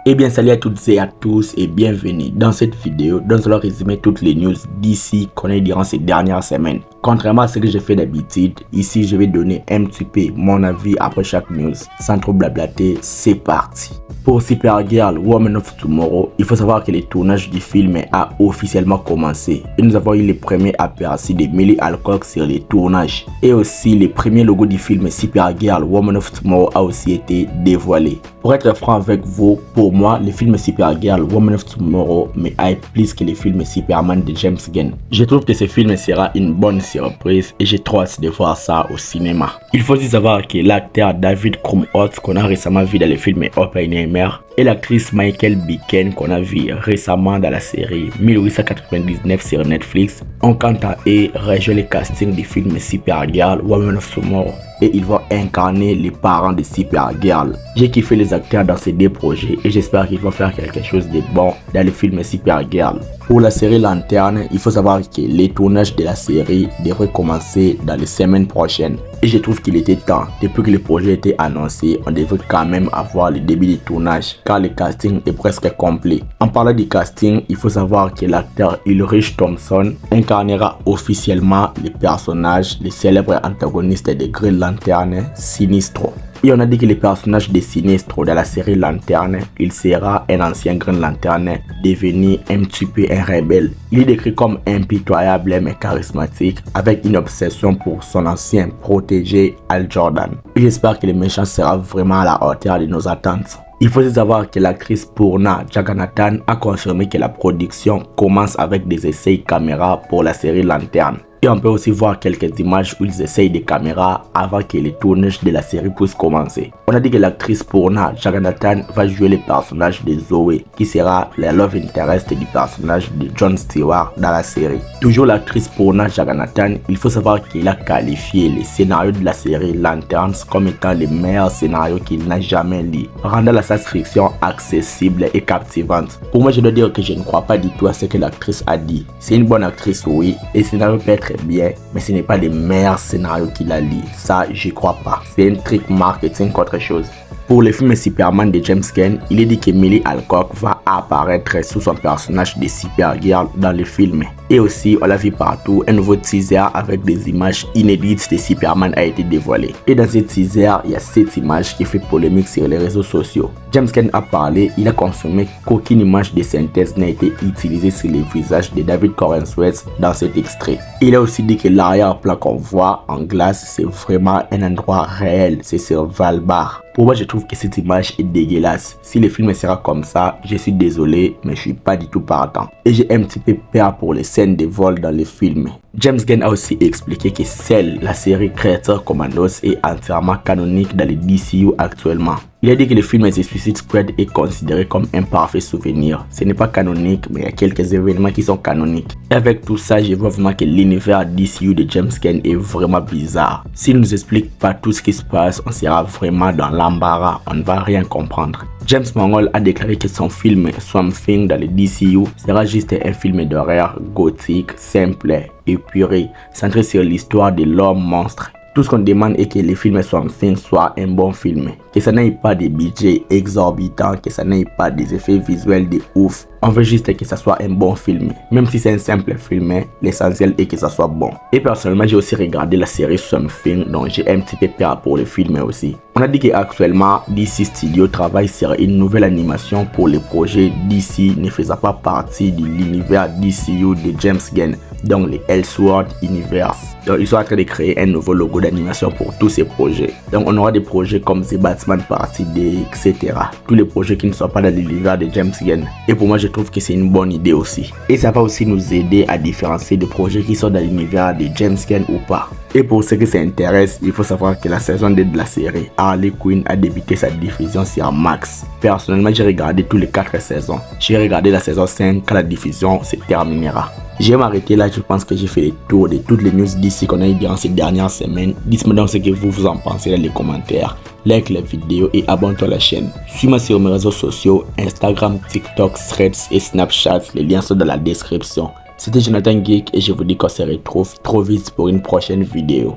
Eh bien salut à toutes et à tous et bienvenue dans cette vidéo dont je vais résumer toutes les news d'ici qu'on a eu durant ces dernières semaines. Contrairement à ce que je fais d'habitude, ici je vais donner un petit peu mon avis après chaque news. Sans trop blablater, c'est parti. Pour Supergirl Woman of Tomorrow, il faut savoir que le tournage du film a officiellement commencé. Et nous avons eu les premiers aperçus de Millie Alcock sur les tournages. Et aussi, les premiers logos du film Supergirl Woman of Tomorrow a aussi été dévoilé. Pour être franc avec vous, pour moi, le film Supergirl Woman of Tomorrow me hype plus que le film Superman de James Gunn. Je trouve que ce film sera une bonne surprise et j'ai trop hâte de voir ça au cinéma. Il faut aussi savoir que l'acteur David Krumholtz qu'on a récemment vu dans le film Oppenheimer et l'actrice Michael Bicken qu'on a vu récemment dans la série 1899 sur Netflix ont quant à eux rejoint le casting du film Supergirl Woman of Tomorrow et ils vont incarner les parents de Supergirl. J'ai kiffé les acteurs dans ces deux projets et j'espère qu'ils vont faire quelque chose de bon dans le film Supergirl. Pour la série Lanterne, il faut savoir que les tournages de la série devraient commencer dans les semaines prochaines. Et je trouve qu'il était temps, depuis que le projet a été annoncé, on devrait quand même avoir le début du tournage car le casting est presque complet. En parlant du casting, il faut savoir que l'acteur Ulrich Thompson incarnera officiellement le personnage, le célèbre antagoniste de Green Lantern, Sinestro. Et on a dit que le personnage de Sinestro dans la série Lanterne, il sera un ancien Green Lantern devenu un petit peu un rebelle. Il est décrit comme impitoyable mais charismatique avec une obsession pour son ancien protégé Hal Jordan. Et j'espère que le méchant sera vraiment à la hauteur de nos attentes. Il faut savoir que l'actrice Poorna Jagannathan a confirmé que la production commence avec des essais caméra pour la série Lanterne. Et on peut aussi voir quelques images où ils essayent des caméras avant que le tournage de la série puisse commencer. On a dit que l'actrice Poorna Jagannathan va jouer le personnage de Zoé, qui sera la love interest du personnage de Jon Stewart dans la série. Toujours l'actrice Poorna Jagannathan, il faut savoir qu'il a qualifié les scénarios de la série Lanterns comme étant les meilleurs scénarios qu'il n'a jamais lus, rendant la science-fiction accessible et captivante. Pour moi, je dois dire que je ne crois pas du tout à ce que l'actrice a dit. C'est une bonne actrice, oui, et le scénario peut être bien, mais ce n'est pas les meilleurs scénarios qu'il a lu. Ça, j'y crois pas. C'est un trick marketing qu'autre chose. Pour le film Superman de James Gunn, il est dit que Millie Alcock va apparaître sous son personnage de Supergirl dans le film. Et aussi, on l'a vu partout, un nouveau teaser avec des images inédites de Superman a été dévoilé. Et dans ce teaser, il y a cette image qui fait polémique sur les réseaux sociaux. James Gunn a parlé, il a confirmé qu'aucune image de synthèse n'a été utilisée sur le visage de David Corenswet dans cet extrait. Il a aussi dit que l'arrière-plan qu'on voit en glace, c'est vraiment un endroit réel, c'est sur Valbar. Pour moi, je trouve que cette image est dégueulasse. Si le film sera comme ça, je suis désolé, mais je suis pas du tout partant. Et j'ai un petit peu peur pour les scènes de vol dans le film. James Gunn a aussi expliqué que seule la série Creator Commandos est entièrement canonique dans le DCU actuellement. Il a dit que le film The Suicide Squad est considéré comme un parfait souvenir. Ce n'est pas canonique, mais il y a quelques événements qui sont canoniques. Et avec tout ça, je vois vraiment que l'univers DCU de James Gunn est vraiment bizarre. S'il ne nous explique pas tout ce qui se passe, on sera vraiment dans l'embarras, on ne va rien comprendre. James Mangold a déclaré que son film Swamp Thing dans le DCU sera juste un film d'horreur gothique, simple, épuré, centré sur l'histoire de l'homme monstre. Tout ce qu'on demande est que le film Swamp Thing soit un bon film, que ça n'ait pas de budget exorbitant, que ça n'ait pas des effets visuels de ouf. On veut juste que ça soit un bon film. Même si c'est un simple film, l'essentiel est que ça soit bon. Et personnellement, j'ai aussi regardé la série Swamp Thing, donc j'ai un petit peu peur pour le film aussi. On a dit qu'actuellement, DC Studio travaille sur une nouvelle animation pour le projet DC ne faisant pas partie de l'univers DCU de James Gunn, donc le Elseworld Universe. Donc ils sont en train de créer un nouveau logo d'animation pour tous ces projets. Donc on aura des projets comme The Batman Partie 2, etc. Tous les projets qui ne sont pas dans l'univers de James Gunn. Et pour moi, je trouve que c'est une bonne idée aussi. Et ça va aussi nous aider à différencier des projets qui sont dans l'univers de James Gunn ou pas. Et pour ceux qui s'intéressent, il faut savoir que la saison 2 de la série Harley Quinn a débuté sa diffusion sur Max. Personnellement, j'ai regardé tous les 4 saisons. J'ai regardé la saison 5 quand la diffusion se terminera. Je vais m'arrêter là, je pense que j'ai fait le tour de toutes les news d'ici qu'on a eu durant ces dernières semaines. Dites-moi donc ce que vous en pensez dans les commentaires. Like la vidéo et abonne-toi à la chaîne. Suis-moi sur mes réseaux sociaux, Instagram, TikTok, Threads et Snapchat. Les liens sont dans la description. C'était Jonathan Geek et je vous dis qu'on se retrouve trop vite pour une prochaine vidéo.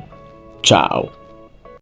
Ciao.